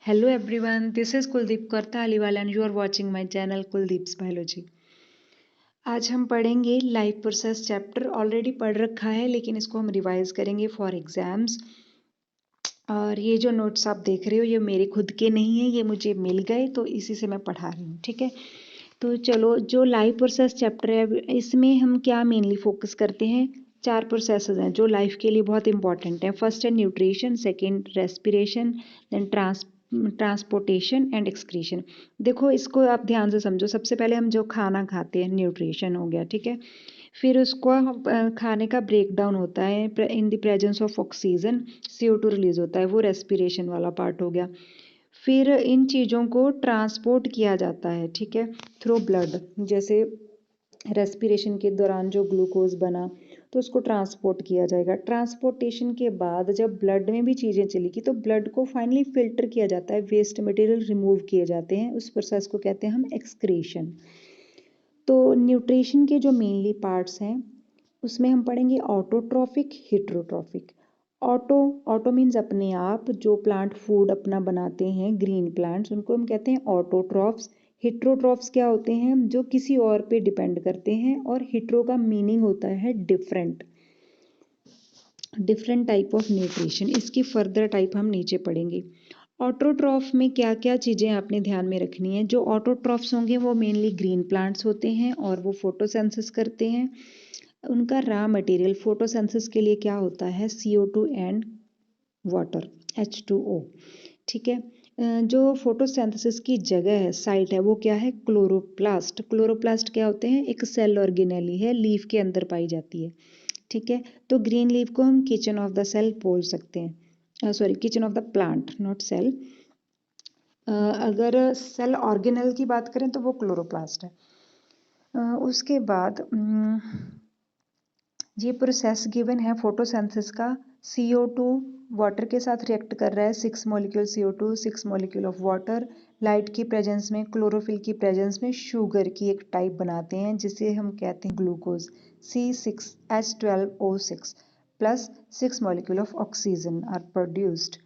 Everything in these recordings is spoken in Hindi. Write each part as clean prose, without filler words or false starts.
Hello everyone, this is Kuldeep Kartaliwal and you are watching my channel Kuldeep's Biology। आज हम पढ़ेंगे लाइफ प्रोसेस चैप्टर। ऑलरेडी पढ़ रखा है लेकिन इसको हम रिवाइज करेंगे फॉर एग्जाम्स। और ये जो नोट्स आप देख रहे हो ये मेरे खुद के नहीं है, ये मुझे मिल गए तो इसी से मैं पढ़ा रही हूँ। ठीक है, तो चलो जो लाइफ प्रोसेस चैप्टर है इसमें हम क्या मेनली फोकस करते हैं। 4 प्रोसेसेस हैं जो लाइफ के लिए बहुत इंपॉर्टेंट हैं। फर्स्ट है nutrition, second respiration, then transportation and excretion. देखो इसको आप ध्यान से समझो। सबसे पहले हम जो खाना खाते हैं न्यूट्रिशन हो गया, ठीक है। फिर उसको खाने का ब्रेक डाउन होता है in the presence of oxygen, CO2 release होता है, वो रेस्पिरेशन वाला पार्ट हो गया। फिर इन चीज़ों को ट्रांसपोर्ट किया जाता है, ठीक है, थ्रू ब्लड। जैसे रेस्पिरेशन के दौरान जो ग्लूकोज बना तो उसको ट्रांसपोर्ट किया जाएगा। ट्रांसपोर्टेशन के बाद जब ब्लड में भी चीज़ें चलेगी तो ब्लड को फाइनली फिल्टर किया जाता है, वेस्ट मटेरियल रिमूव किए जाते हैं। उस प्रोसेस को कहते हैं हम एक्सक्रीशन। तो न्यूट्रिशन के जो मेनली पार्ट्स हैं उसमें हम पढ़ेंगे ऑटोट्रॉफिक, हिट्रोट्रॉफिक। ऑटो मीन्स अपने आप, जो प्लांट फूड अपना बनाते हैं, ग्रीन प्लांट्स, उनको हम कहते हैं ऑटोट्रॉफ्स। हिट्रोट्रॉफ्स क्या होते हैं, जो किसी और पे डिपेंड करते हैं। और हिट्रो का मीनिंग होता है डिफरेंट टाइप ऑफ न्यूट्रिशन। इसकी फर्दर टाइप हम नीचे पढ़ेंगे। ऑटोट्रॉफ में क्या क्या चीज़ें आपने ध्यान में रखनी है। जो ऑटोट्रॉफ्स होंगे वो मेनली ग्रीन प्लांट्स होते हैं और वो फोटोसिंथेसिस करते हैं। उनका रॉ मटेरियल फोटोसिंथेसिस के लिए क्या होता है, CO2 एंड वाटर, H2O। ठीक है, जो फोटोसिंथेसिस की जगह है, साइट है, वो क्या है, क्लोरोप्लास्ट। क्लोरोप्लास्ट क्या होते हैं, एक सेल ऑर्गेनेली है, लीफ के अंदर पाई जाती है। ठीक है, तो ग्रीन लीफ को हम किचन ऑफ द सेल बोल सकते हैं, sorry kitchen of the plant, not cell. अगर सेल ऑर्गेनेल की बात करें तो वो क्लोरोप्लास्ट है। उसके बाद ये प्रोसेस गिवन है फोटोसिंथेसिस का। CO2 वाटर के साथ रिएक्ट कर रहा है, 6 molecule CO2, 6 molecule of water, light की प्रेजेंस में, क्लोरोफिल की प्रेजेंस में शुगर की एक टाइप बनाते हैं जिसे हम कहते हैं glucose, C6H12O6 plus 6 molecule of oxygen are produced.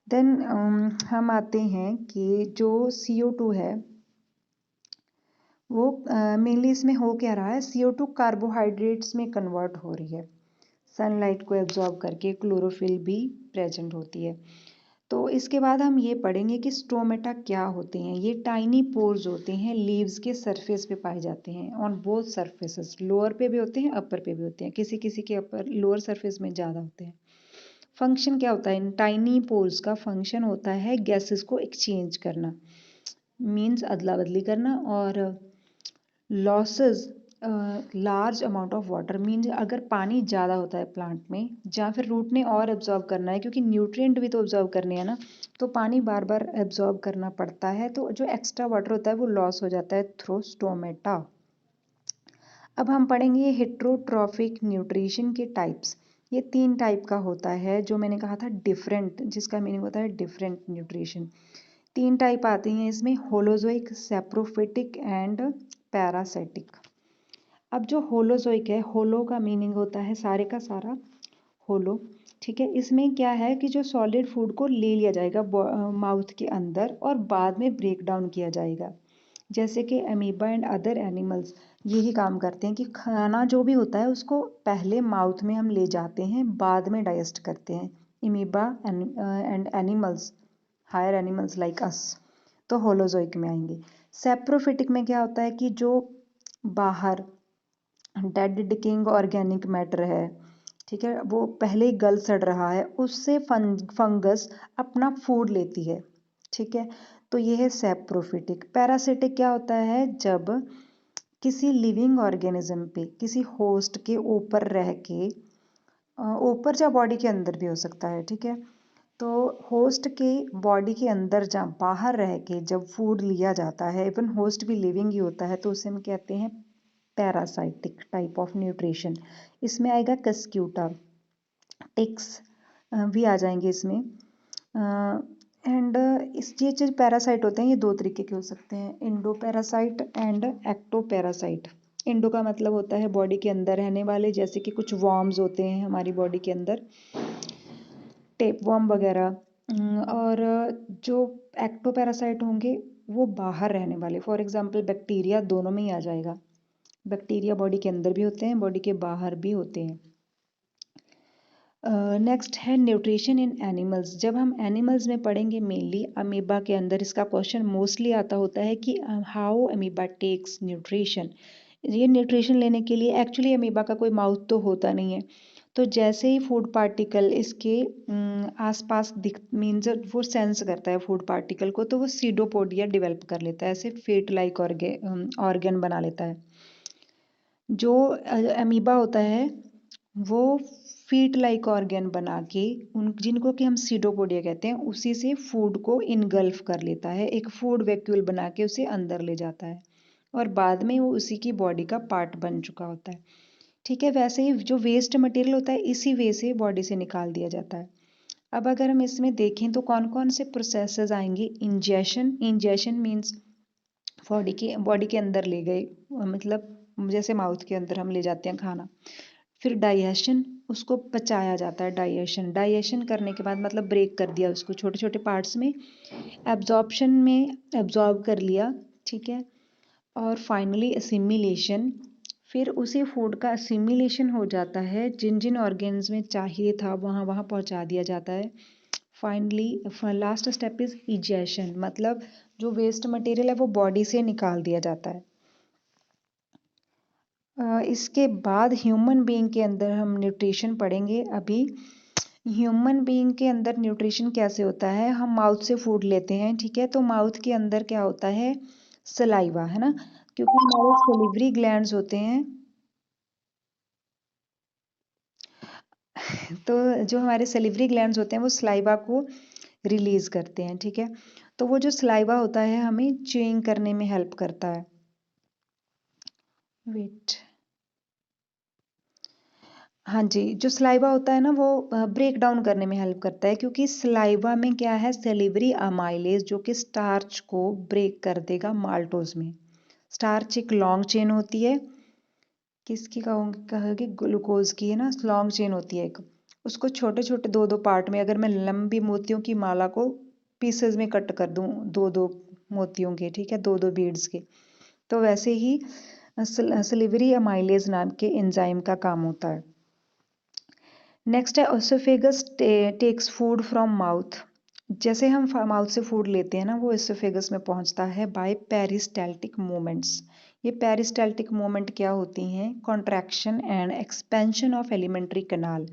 Then हम आते हैं कि जो CO2 है वो मेनली इसमें हो क्या रहा है, CO2 कार्बोहाइड्रेट्स में कन्वर्ट हो रही है, सनलाइट को एब्जॉर्ब करके। क्लोरोफिल भी प्रेजेंट होती है। तो इसके बाद हम ये पढ़ेंगे कि स्टोमेटा क्या होते हैं। ये टाइनी पोर्स होते हैं, लीव्स के सरफेस पे पाए जाते हैं, ऑन बोथ सरफेसेस। लोअर पे भी होते हैं, अपर पे भी होते हैं, किसी किसी के अपर लोअर सरफेस में ज़्यादा होते हैं। फंक्शन क्या होता है इन टाइनी पोर्स का, फंक्शन होता है गैसेस को एक्सचेंज करना, मीन्स अदला बदली करना। और losses large amount of water, means अगर पानी ज़्यादा होता है प्लांट में, या फिर रूट ने और एब्जॉर्ब करना है, क्योंकि न्यूट्रिएंट भी तो एब्जॉर्ब करने हैं ना, तो पानी बार बार एब्जॉर्ब करना पड़ता है, तो जो एक्स्ट्रा वाटर होता है वो लॉस हो जाता है थ्रू स्टोमेटा। अब हम पढ़ेंगे हेट्रोट्रॉफिक न्यूट्रिशन के टाइप्स। ये 3 टाइप का होता है, जो मैंने कहा था डिफरेंट, जिसका मीनिंग होता है डिफरेंट न्यूट्रिशन। 3 टाइप आती हैं इसमें, होलोजोइक, सैप्रोफिटिक एंड पैरासिटिक। अब जो होलोजोइक है, होलो का मीनिंग होता है सारे का सारा, होलो। ठीक है, इसमें क्या है कि जो सॉलिड फूड को ले लिया जाएगा माउथ के अंदर और बाद में ब्रेक डाउन किया जाएगा। जैसे कि अमीबा एंड अदर एनिमल्स यही काम करते हैं कि खाना जो भी होता है उसको पहले माउथ में हम ले जाते हैं, बाद में डाइजेस्ट करते हैं। Amoeba and animals, higher animals like us, तो होलोजोइक में आएंगे। सेप्रोफिटिक में क्या होता है कि जो बाहर डेड डिकेइंग ऑर्गेनिक मैटर है, ठीक है, वो पहले ही गल सड़ रहा है, उससे फंगस अपना फूड लेती है। ठीक है, तो ये है सेप्रोफिटिक। पैरासिटिक क्या होता है, जब किसी लिविंग ऑर्गेनिज्म पे, किसी होस्ट के ऊपर रह के, ऊपर या बॉडी के अंदर भी हो सकता है, ठीक है, तो होस्ट के बॉडी के अंदर या बाहर रह के जब फूड लिया जाता है, इवन होस्ट भी लिविंग ही होता है, तो उसे हम कहते हैं पैरासाइटिक टाइप ऑफ न्यूट्रिशन। इसमें आएगा कस्क्यूटा, टिक्स भी आ जाएंगे इसमें। एंड इस ये जो पैरासाइट होते हैं ये 2 तरीके के हो सकते हैं, endo parasite and ecto parasite. Endo का मतलब होता है बॉडी के अंदर रहने वाले, जैसे कि कुछ वॉर्म्स होते हैं हमारी बॉडी के अंदर, टेप वॉर्म वगैरह। और जो एक्टोपैरासाइट होंगे वो बाहर रहने वाले, फॉर एग्जांपल बैक्टीरिया दोनों में ही आ जाएगा। बैक्टीरिया बॉडी के अंदर भी होते हैं, बॉडी के बाहर भी होते हैं। नेक्स्ट है न्यूट्रिशन इन एनिमल्स। जब हम एनिमल्स में पढ़ेंगे मेनली अमीबा के अंदर इसका क्वेश्चन मोस्टली आता होता है कि हाउ अमीबा टेक्स न्यूट्रिशन। ये न्यूट्रिशन लेने के लिए एक्चुअली अमीबा का कोई माउथ तो होता नहीं है, तो जैसे ही फूड पार्टिकल इसके आसपास दिख मीन्स वो सेंस करता है फूड पार्टिकल को, तो वो सीडोपोडिया डेवलप कर लेता है, ऐसे फेट लाइक ऑर्गन बना लेता है। जो अमीबा होता है वो फीट लाइक ऑर्गन बना के उन जिनको कि हम सीडोपोडिया कहते हैं उसी से फूड को इनगल्फ कर लेता है, एक फूड वैक्यूल बना के उसे अंदर ले जाता है और बाद में वो उसी की बॉडी का पार्ट बन चुका होता है। ठीक है, वैसे ही जो वेस्ट मटेरियल होता है इसी वे से बॉडी से निकाल दिया जाता है। अब अगर हम इसमें देखें तो कौन कौन से प्रोसेसेस आएंगे। इंजेशन मीन्स बॉडी के अंदर ले गए, मतलब जैसे माउथ के अंदर हम ले जाते हैं खाना। फिर डाइजेशन, उसको पचाया जाता है। डाइजेशन करने के बाद मतलब ब्रेक कर दिया उसको छोटे छोटे पार्ट्स में। एब्जॉर्प्शन में एब्जॉर्ब कर लिया, ठीक है। और फाइनली असिमिलेशन, फिर उसी फूड का असिमिलेशन हो जाता है, जिन जिन ऑर्गन्स में चाहिए था वहाँ वहाँ पहुँचा दिया जाता है। Finally last step is egestion, मतलब जो वेस्ट मटेरियल है वो बॉडी से निकाल दिया जाता है। इसके बाद ह्यूमन बीइंग के अंदर हम न्यूट्रिशन पढ़ेंगे। अभी ह्यूमन बीइंग के अंदर न्यूट्रिशन कैसे होता है, हम माउथ से फूड लेते हैं, ठीक है। तो माउथ के अंदर क्या होता है, सलाइवा, है ना, क्योंकि हमारे सलिवरी ग्लैंड्स होते हैं। तो जो हमारे सलिवरी ग्लैंड्स होते हैं वो सलाइवा को रिलीज करते हैं, ठीक है। तो वो जो सलाइवा होता है हमें च्यूइंग करने में हेल्प करता है। वेट, हाँ जी, जो सलाइवा होता है ना वो ब्रेक डाउन करने में हेल्प करता है, क्योंकि सलाइवा में क्या है, सेलिवरी अमाइलेज, जो कि स्टार्च को ब्रेक कर देगा माल्टोज में। स्टार्च एक लॉन्ग चेन होती है, किसकी कहोगे, ग्लूकोज की, है ना, लॉन्ग चेन होती है एक। उसको छोटे छोटे दो दो पार्ट में, अगर मैं लंबी मोतियों की माला को पीसेज में कट कर दूं, दो दो मोतियों के, ठीक है, दो दो बीड्स के, तो वैसे ही सलिवरी अमाइलेज नाम के एंजाइम का काम होता है। नेक्स्ट है oesophagus takes food from mouth. जैसे हम माउथ से फूड लेते हैं ना, वो ओसोफेगस में पहुंचता है बाय पेरिस्टाल्टिक मूवमेंट्स। ये पेरिस्टाल्टिक मूवमेंट क्या होती हैं, contraction and expansion of elementary कनाल।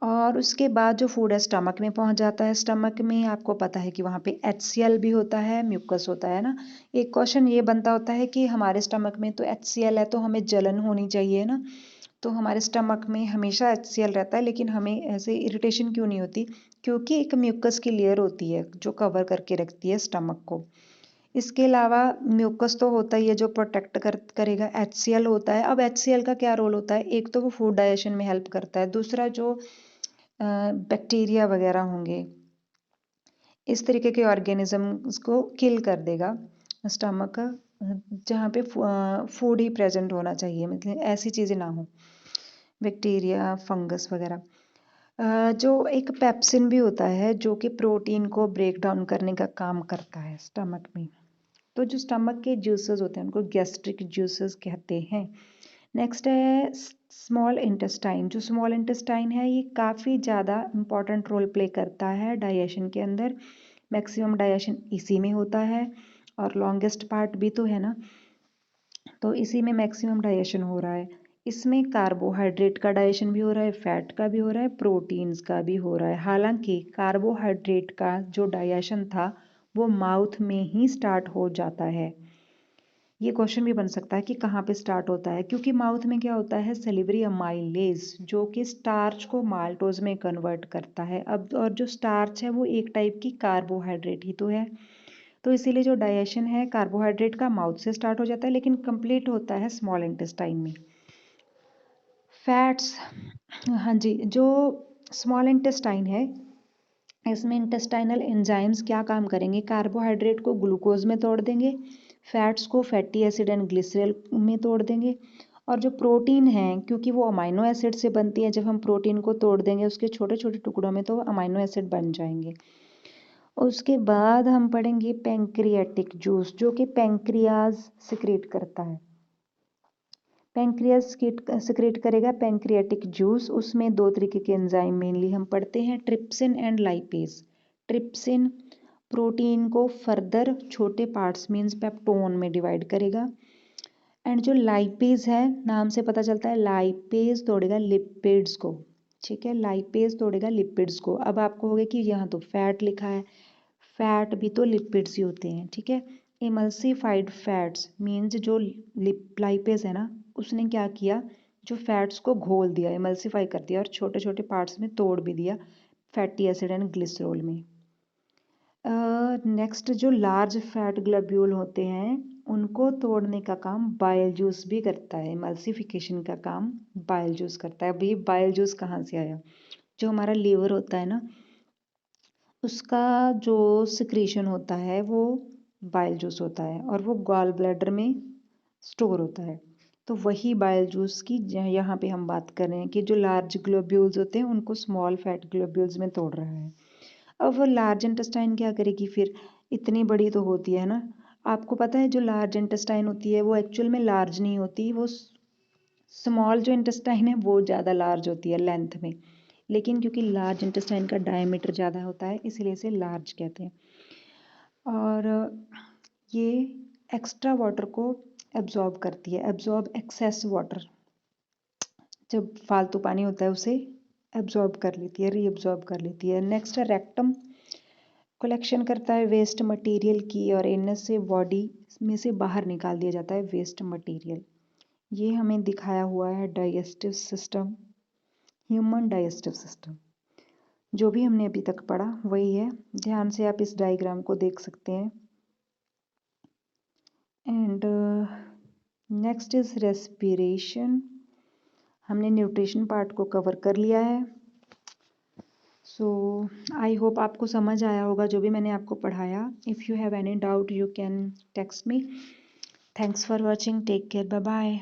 और उसके बाद जो फूड है स्टमक में पहुंच जाता है। स्टमक में आपको पता है कि वहाँ पे HCl भी होता है, म्यूकस होता है ना। एक क्वेश्चन ये बनता होता है कि हमारे स्टमक में तो HCl है तो हमें जलन होनी चाहिए ना, तो हमारे स्टमक में हमेशा HCl रहता है, लेकिन हमें ऐसे इरिटेशन क्यों नहीं होती, क्योंकि एक म्यूकस की लेयर होती है जो कवर करके रखती है स्टमक को। इसके अलावा म्यूकस तो होता ही है जो प्रोटेक्ट करेगा, HCl होता है। अब HCl का क्या रोल होता है, एक तो वो फूड डाइजेशन में हेल्प करता है, दूसरा जो बैक्टीरिया वगैरह होंगे इस तरीके के ऑर्गेनिजम्स को किल कर देगा। स्टमक जहाँ पे फूड ही प्रेजेंट होना चाहिए, मतलब ऐसी चीज़ें ना हो, बैक्टीरिया फंगस वगैरह। जो एक पेप्सिन भी होता है जो कि प्रोटीन को ब्रेक डाउन करने का काम करता है स्टमक में। तो जो स्टमक के जूसेस होते हैं उनको गैस्ट्रिक जूसेस कहते हैं। नेक्स्ट है स्मॉल इंटेस्टाइन। जो स्मॉल इंटेस्टाइन है ये काफ़ी ज़्यादा इम्पॉर्टेंट रोल प्ले करता है डाइजेशन के अंदर। मैक्सिमम डाइजेशन इसी में होता है और लॉन्गेस्ट पार्ट भी तो है ना, तो इसी में मैक्सिमम डाइजेशन हो रहा है। इसमें कार्बोहाइड्रेट का डाइजेशन भी हो रहा है, फैट का भी हो रहा है, प्रोटीन्स का भी हो रहा है। हालांकि कार्बोहाइड्रेट का जो डाइजेशन था वो माउथ में ही स्टार्ट हो जाता है। ये क्वेश्चन भी बन सकता है कि कहाँ पे स्टार्ट होता है, क्योंकि माउथ में क्या होता है, सेलिवरी अमाइलेज, जो कि स्टार्च को माल्टोज में कन्वर्ट करता है। अब और जो स्टार्च है वो एक टाइप की कार्बोहाइड्रेट ही तो है, तो इसीलिए जो डाइजेशन है कार्बोहाइड्रेट का माउथ से स्टार्ट हो जाता है, लेकिन कंप्लीट होता है स्मॉल इंटेस्टाइन में। फैट्स, हाँ जी, जो स्मॉल इंटेस्टाइन है इसमें इंटेस्टाइनल एंजाइम्स क्या काम करेंगे, कार्बोहाइड्रेट को ग्लूकोज में तोड़ देंगे, फैट्स को फैटी एसिड एंड ग्लिसरॉल में तोड़ देंगे, और जो प्रोटीन है क्योंकि वो अमाइनो एसिड से बनती है, जब हम प्रोटीन को तोड़ देंगे उसके छोटे छोटे टुकड़ों में तो अमाइनो एसिड बन जाएंगे। उसके बाद हम पढ़ेंगे पैंक्रियाटिक जूस, जो कि पैंक्रियाज सिक्रेट करता है। पैंक्रियाज सिक्रेट करेगा पैंक्रियाटिक जूस। उसमें दो तरीके के एंजाइम मेनली हम पढ़ते हैं, trypsin and lipase. Trypsin protein को फर्दर छोटे पार्ट्स मीन्स पेप्टोन में डिवाइड करेगा, एंड जो लाइपेज है, नाम से पता चलता है लाइपेज तोड़ेगा लिपिड्स को। ठीक है, लाइपेज तोड़ेगा लिपिड्स को। अब आपको होगा कि यहाँ तो फैट लिखा है, फैट भी तो लिपिड्स ही होते हैं। ठीक है, इमल्सिफाइड फैट्स मीन्स जो लाइपेज है ना, उसने क्या किया, जो फैट्स को घोल दिया, इमल्सिफाई कर दिया और छोटे छोटे पार्ट्स में तोड़ भी दिया फैटी एसिड एंड ग्लिसरॉल में। नेक्स्ट जो लार्ज फैट ग्लोब्यूल होते हैं, उनको तोड़ने का काम बाइल जूस भी करता है। इमल्सिफिकेशन का काम बाइल जूस करता है। अभी बाइल जूस कहाँ से आया, जो हमारा लीवर होता है ना, उसका जो सिक्रीशन होता है वो बाइल जूस होता है, और वो गॉल ब्लैडर में स्टोर होता है। तो वही बाइल जूस की यहाँ पे हम बात कर रहे हैं कि जो लार्ज ग्लोब्यूल्स होते हैं उनको स्मॉल फैट ग्लोब्यूल्स में तोड़ रहा है। अब वो लार्ज इंटेस्टाइन क्या करेगी फिर, इतनी बड़ी तो होती है ना। आपको पता है जो लार्ज इंटेस्टाइन होती है वो एक्चुअल में लार्ज नहीं होती, वो स्मॉल जो इंटेस्टाइन है वो ज़्यादा लार्ज होती है लेंथ में, लेकिन क्योंकि लार्ज इंटेस्टाइन का डायमीटर ज़्यादा होता है इसलिए इसे लार्ज कहते हैं। और ये एक्स्ट्रा वाटर को एब्जॉर्ब करती है, एब्जॉर्ब एक्सेस वाटर, जब फालतू पानी होता है उसे एब्जॉर्ब कर लेती है, रीअब्जॉर्ब कर लेती है। नेक्स्ट है रेक्टम, कलेक्शन करता है वेस्ट मटेरियल की, और एनस से बॉडी में से बाहर निकाल दिया जाता है वेस्ट मटेरियल। ये हमें दिखाया हुआ है digestive system, human digestive system. जो भी हमने अभी तक पढ़ा वही है, ध्यान से आप इस डायग्राम को देख सकते हैं। And next is respiration. हमने न्यूट्रिशन पार्ट को कवर कर लिया है। सो आई होप आपको समझ आया होगा जो भी मैंने आपको पढ़ाया। If you have any doubt you can text me. Thanks for watching, take care, bye bye.